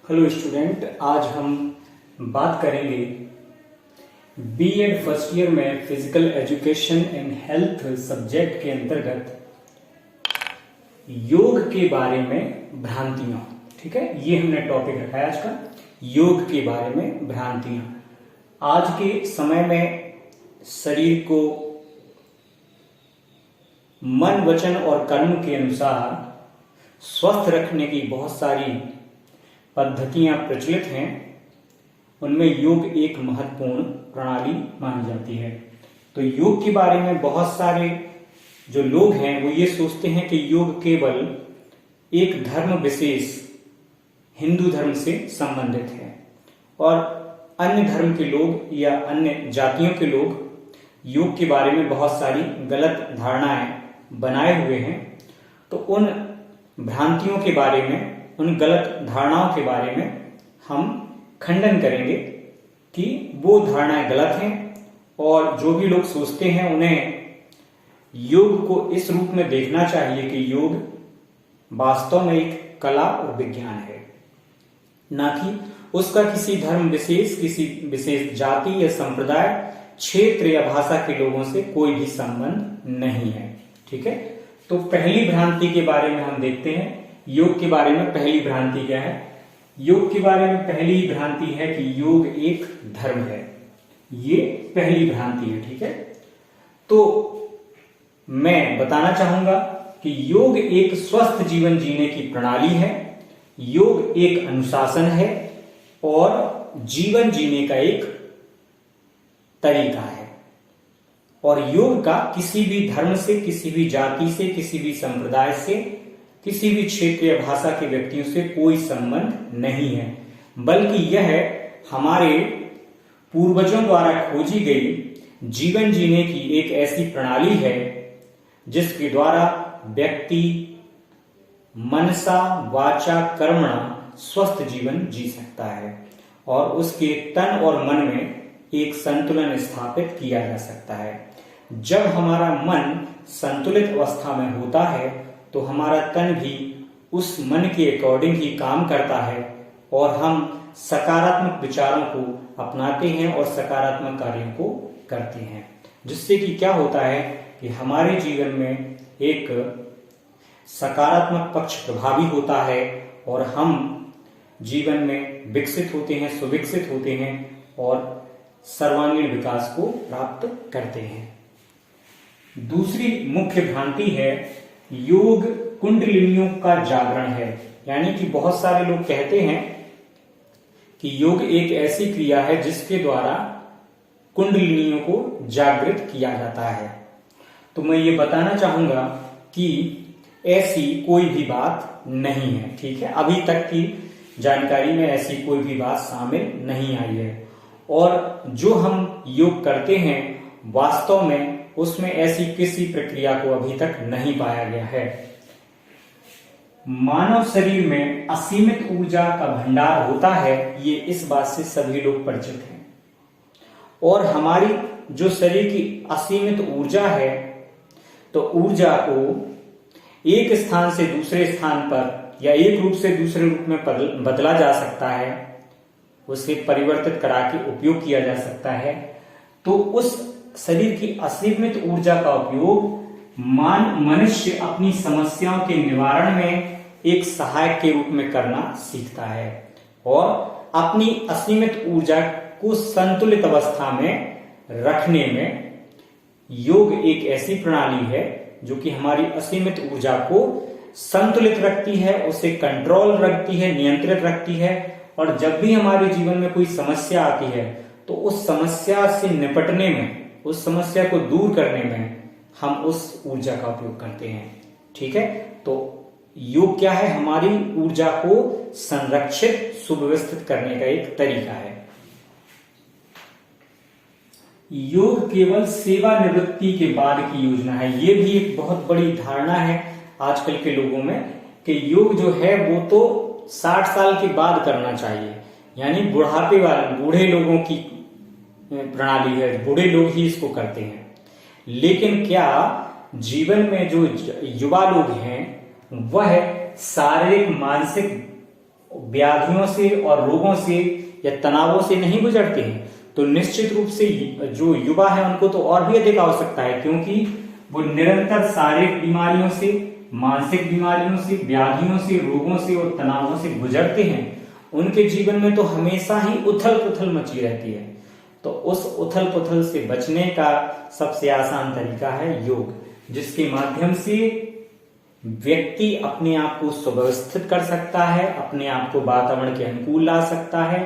Hello student, आज हम बात करेंगे बीएड फर्स्ट ईयर में physical education and health subject के अंतर्गत योग के बारे में भ्रांतियां। ठीक है, ये हमने टॉपिक रखा है आज का, योग के बारे में भ्रांतियां। आज के समय में शरीर को मन, वचन और कर्म के अनुसार स्वस्थ रखने की बहुत सारी पद्धतियां प्रचलित हैं। उनमें योग एक महत्वपूर्ण प्रणाली मानी जाती है। तो योग के बारे में बहुत सारे जो लोग हैं वो ये सोचते हैं कि योग केवल एक धर्म विशेष हिंदू धर्म से संबंधित है और अन्य धर्म के लोग या अन्य जातियों के लोग योग के बारे में बहुत सारी गलत धारणाएं बनाए हुए हैं। तो उन भ्रांतियों के बारे में, उन गलत धारणाओं के बारे में हम खंडन करेंगे कि वो धारणाएं गलत हैं और जो भी लोग सोचते हैं उन्हें योग को इस रूप में देखना चाहिए कि योग वास्तव में एक कला और विज्ञान है, ना कि उसका किसी धर्म विशेष, किसी विशेष जाति या संप्रदाय, क्षेत्र या भाषा के लोगों से कोई भी संबंध नहीं है। ठीक है, तो पहली भ्रांति के बारे में हम देखते हैं। योग के बारे में पहली भ्रांति क्या है? योग के बारे में पहली भ्रांति है कि योग एक धर्म है। ये पहली भ्रांति है। ठीक है, तो मैं बताना चाहूंगा कि योग एक स्वस्थ जीवन जीने की प्रणाली है। योग एक अनुशासन है और जीवन जीने का एक तरीका है। और योग का किसी भी धर्म से, किसी भी जाति से, किसी भी संप्रदाय से, किसी भी क्षेत्र या भाषा के व्यक्तियों से कोई संबंध नहीं है, बल्कि यह हमारे पूर्वजों द्वारा खोजी गई जीवन जीने की एक ऐसी प्रणाली है जिसके द्वारा व्यक्ति मनसा वाचा कर्मणा स्वस्थ जीवन जी सकता है और उसके तन और मन में एक संतुलन स्थापित किया जा सकता है। जब हमारा मन संतुलित अवस्था में होता है तो हमारा तन भी उस मन के अकॉर्डिंग ही काम करता है और हम सकारात्मक विचारों को अपनाते हैं और सकारात्मक कार्यों को करते हैं, जिससे कि क्या होता है कि हमारे जीवन में एक सकारात्मक पक्ष प्रभावी होता है और हम जीवन में विकसित होते हैं, सुविकसित होते हैं और सर्वांगीण विकास को प्राप्त करते हैं। दूसरी मुख्य भ्रांति है योग कुंडलिनियों का जागरण है। यानी कि बहुत सारे लोग कहते हैं कि योग एक ऐसी क्रिया है जिसके द्वारा कुंडलिनियों को जागृत किया जाता है। तो मैं ये बताना चाहूंगा कि ऐसी कोई भी बात नहीं है। ठीक है, अभी तक की जानकारी में ऐसी कोई भी बात शामिल नहीं आई है और जो हम योग करते हैं वास्तव में उसमें ऐसी किसी प्रक्रिया को अभी तक नहीं पाया गया है। मानव शरीर में असीमित ऊर्जा का भंडार होता है, ये इस बात से सभी लोग परिचित हैं। और हमारी जो शरीर की असीमित ऊर्जा है, तो ऊर्जा को एक स्थान से दूसरे स्थान पर या एक रूप से दूसरे रूप में बदला जा सकता है, उसे परिवर्तित करा के उपयोग किया जा सकता है। तो उस शरीर की असीमित ऊर्जा का उपयोग मनुष्य अपनी समस्याओं के निवारण में एक सहायक के रूप में करना सीखता है और अपनी असीमित ऊर्जा को संतुलित अवस्था में रखने में योग एक ऐसी प्रणाली है जो कि हमारी असीमित ऊर्जा को संतुलित रखती है, उसे कंट्रोल रखती है, नियंत्रित रखती है। और जब भी हमारे जीवन में कोई समस्या आती है तो उस समस्या से निपटने में, उस समस्या को दूर करने में हम उस ऊर्जा का उपयोग करते हैं। ठीक है, तो योग क्या है? हमारी ऊर्जा को संरक्षित, सुव्यवस्थित करने का एक तरीका है। योग केवल सेवानिवृत्ति के बाद की योजना है। ये भी एक बहुत बड़ी धारणा है आजकल के लोगों में कि योग जो है वो तो 60 साल के बाद करना चाहिए, यानी बुढ़ापे वाले, बूढ़े लोगों की प्रणाली है, बूढ़े लोग ही इसको करते हैं। लेकिन क्या जीवन में जो युवा लोग हैं वह शारीरिक, मानसिक व्याधियों से और रोगों से या तनावों से नहीं गुजरते हैं, तो निश्चित रूप से जो युवा है उनको तो और भी अधिक आवश्यकता है, क्योंकि वो निरंतर शारीरिक बीमारियों से, मानसिक बीमारियों से, व्याधियों से, रोगों से और तनावों से गुजरते हैं। उनके जीवन में तो हमेशा ही उथल पुथल मची रहती है। तो उस उथल पुथल से बचने का सबसे आसान तरीका है योग, जिसके माध्यम से व्यक्ति अपने आप को सुव्यवस्थित कर सकता है, अपने आप को वातावरण के अनुकूल ला सकता है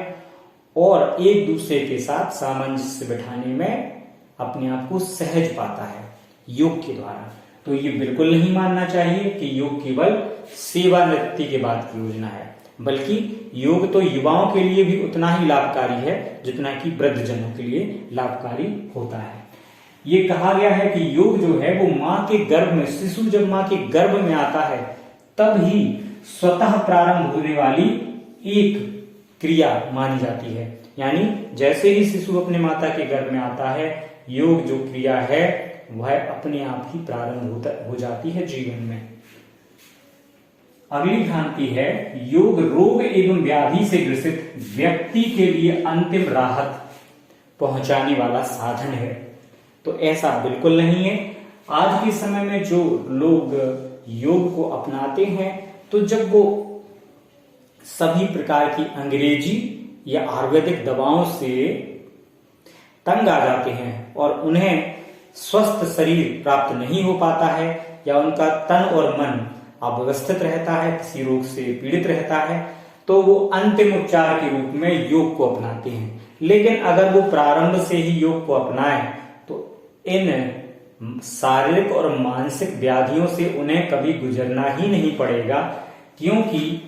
और एक दूसरे के साथ सामंजस्य बिठाने में अपने आप को सहज पाता है योग के द्वारा। तो ये बिल्कुल नहीं मानना चाहिए कि योग केवल सेवानिवृत्ति के बाद की योजना है, बल्कि योग तो युवाओं के लिए भी उतना ही लाभकारी है जितना कि वृद्धजनों के लिए लाभकारी होता है। ये कहा गया है कि योग जो है वो मां के गर्भ में, शिशु जब मां के गर्भ में आता है तब ही स्वतः प्रारंभ होने वाली एक क्रिया मानी जाती है। यानी जैसे ही शिशु अपने माता के गर्भ में आता है, योग जो क्रिया है वह अपने आप ही प्रारंभ हो जाती है जीवन में। अगली भ्रांति है योग रोग एवं व्याधि से ग्रसित व्यक्ति के लिए अंतिम राहत पहुंचाने वाला साधन है। तो ऐसा बिल्कुल नहीं है। आज के समय में जो लोग योग को अपनाते हैं, तो जब वो सभी प्रकार की अंग्रेजी या आयुर्वेदिक दवाओं से तंग आ जाते हैं और उन्हें स्वस्थ शरीर प्राप्त नहीं हो पाता है या उनका तन और मन अव्यवस्थित रहता है, किसी रोग से पीड़ित रहता है, तो वो अंतिम उपचार के रूप में योग को अपनाते हैं। लेकिन अगर वो प्रारंभ से ही योग को अपनाए तो इन शारीरिक और मानसिक व्याधियों से उन्हें कभी गुजरना ही नहीं पड़ेगा, क्योंकि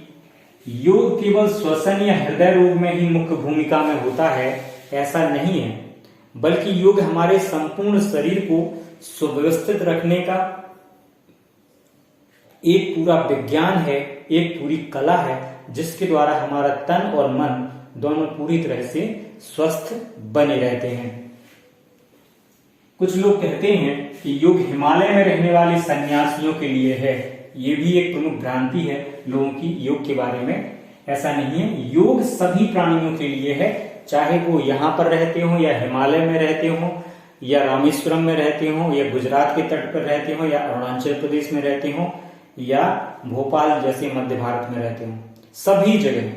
योग केवल श्वसन या हृदय रोग में ही मुख्य भूमिका में होता है ऐसा नहीं है, बल्कि योग हमारे संपूर्ण शरीर को सुव्यवस्थित रखने का एक पूरा विज्ञान है, एक पूरी कला है, जिसके द्वारा हमारा तन और मन दोनों पूरी तरह से स्वस्थ बने रहते हैं। कुछ लोग कहते हैं कि योग हिमालय में रहने वाले सन्यासियों के लिए है। ये भी एक प्रमुख भ्रांति है लोगों की योग के बारे में। ऐसा नहीं है, योग सभी प्राणियों के लिए है, चाहे वो यहाँ पर रहते हो या हिमालय में रहते हो या रामेश्वरम में रहते हो या गुजरात के तट पर रहते हो या अरुणाचल प्रदेश में रहते हो या भोपाल जैसे मध्य भारत में रहते हो। सभी जगह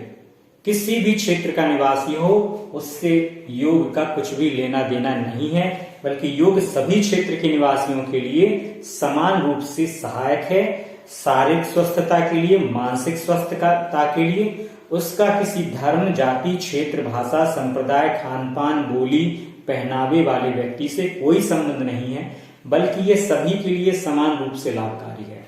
किसी भी क्षेत्र का निवासी हो, उससे योग का कुछ भी लेना देना नहीं है, बल्कि योग सभी क्षेत्र के निवासियों के लिए समान रूप से सहायक है। शारीरिक स्वस्थता के लिए, मानसिक स्वस्थता के लिए उसका किसी धर्म, जाति, क्षेत्र, भाषा, संप्रदाय, खान पान, बोली, पहनावे वाले व्यक्ति से कोई संबंध नहीं है, बल्कि ये सभी के लिए समान रूप से लाभकारी है।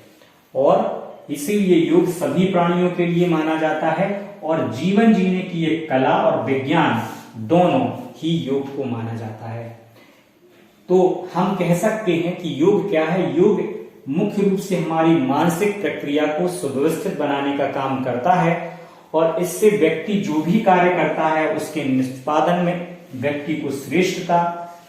और इसीलिए योग सभी प्राणियों के लिए माना जाता है और जीवन जीने की एक कला और विज्ञान दोनों ही योग को माना जाता है। तो हम कह सकते हैं कि योग क्या है? योग मुख्य रूप से हमारी मानसिक प्रक्रिया को सुव्यवस्थित बनाने का काम करता है और इससे व्यक्ति जो भी कार्य करता है उसके निष्पादन में व्यक्ति को श्रेष्ठता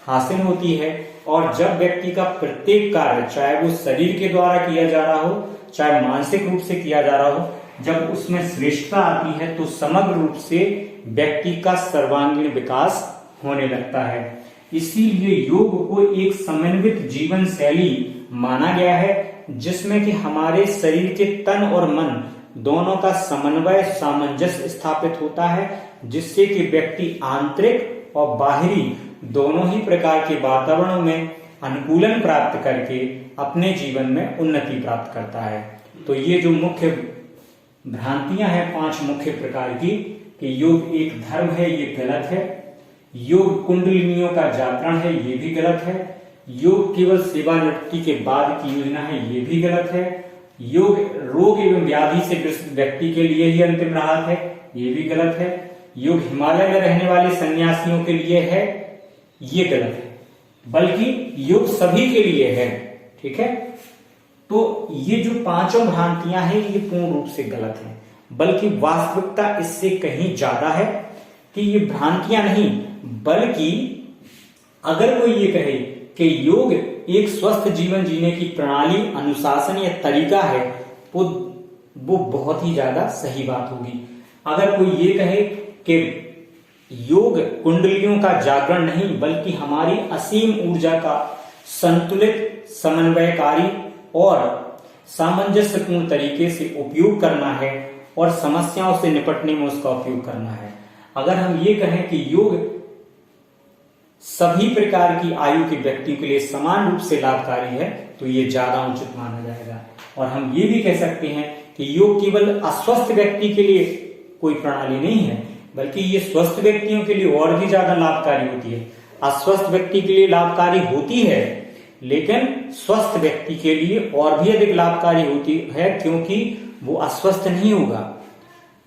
हासिल होती है। और जब व्यक्ति का प्रत्येक कार्य, चाहे वो शरीर के द्वारा किया जा रहा हो, चाहे मानसिक रूप से किया जा रहा हो, जब उसमें श्रेष्ठता आती है तो समग्र रूप से व्यक्ति का सर्वांगीण विकास होने लगता है। इसीलिए योग को एक समन्वित जीवन शैली माना गया है, जिसमें कि हमारे शरीर के तन और मन दोनों का समन्वय, सामंजस्य स्थापित होता है, जिससे कि व्यक्ति आंतरिक और बाहरी दोनों ही प्रकार के वातावरणों में अनुकूलन प्राप्त करके अपने जीवन में उन्नति प्राप्त करता है। तो ये जो मुख्य भ्रांतियां हैं 5 मुख्य प्रकार की, कि योग एक धर्म है, ये गलत है। योग कुंडलिनियों का जागरण है, ये भी गलत है। योग केवल सेवानिवृत्ति के बाद की योजना है, ये भी गलत है। योग रोग एवं व्याधि से ग्रसित व्यक्ति के लिए ही अंतिम राहत है, ये भी गलत है। योग हिमालय में रहने वाले सन्यासियों के लिए है, ये गलत है। बल्कि योग सभी के लिए है। ठीक है, तो ये जो 5 भ्रांतियां हैं ये पूर्ण रूप से गलत है, बल्कि वास्तविकता इससे कहीं ज्यादा है कि ये भ्रांतियां नहीं, बल्कि अगर कोई ये कहे कि योग एक स्वस्थ जीवन जीने की प्रणाली, अनुशासन या तरीका है, वो बहुत ही ज्यादा सही बात होगी। अगर कोई ये कहे कि योग कुंडलियों का जागरण नहीं बल्कि हमारी असीम ऊर्जा का संतुलित, समन्वयकारी और सामंजस्यपूर्ण तरीके से उपयोग करना है और समस्याओं से निपटने में उसका उपयोग करना है, अगर हम ये कहें कि योग सभी प्रकार की आयु के व्यक्तियों के लिए समान रूप से लाभकारी है तो ये ज्यादा उचित माना जाएगा। और हम ये भी कह सकते हैं कि योग केवल अस्वस्थ व्यक्ति के लिए कोई प्रणाली नहीं है, बल्कि ये स्वस्थ व्यक्तियों के लिए और भी ज्यादा लाभकारी होती है। अस्वस्थ व्यक्ति के लिए लाभकारी होती है, लेकिन स्वस्थ व्यक्ति के लिए और भी अधिक लाभकारी होती है, क्योंकि वो अस्वस्थ नहीं होगा।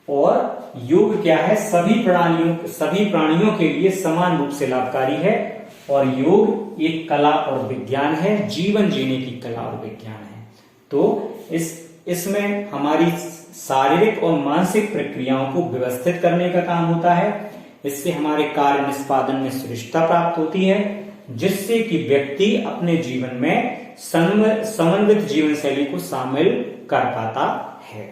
और योग क्या है, सभी प्राणियों के लिए समान रूप से लाभकारी है। और योग एक कला और विज्ञान है, जीवन जीने की कला और विज्ञान है। तो इसमें हमारी शारीरिक और मानसिक प्रक्रियाओं को व्यवस्थित करने का काम होता है। इससे हमारे कार्य निष्पादन में सुनिश्चितता प्राप्त होती है, जिससे कि व्यक्ति अपने जीवन में समन्वित जीवन शैली को शामिल कर पाता है।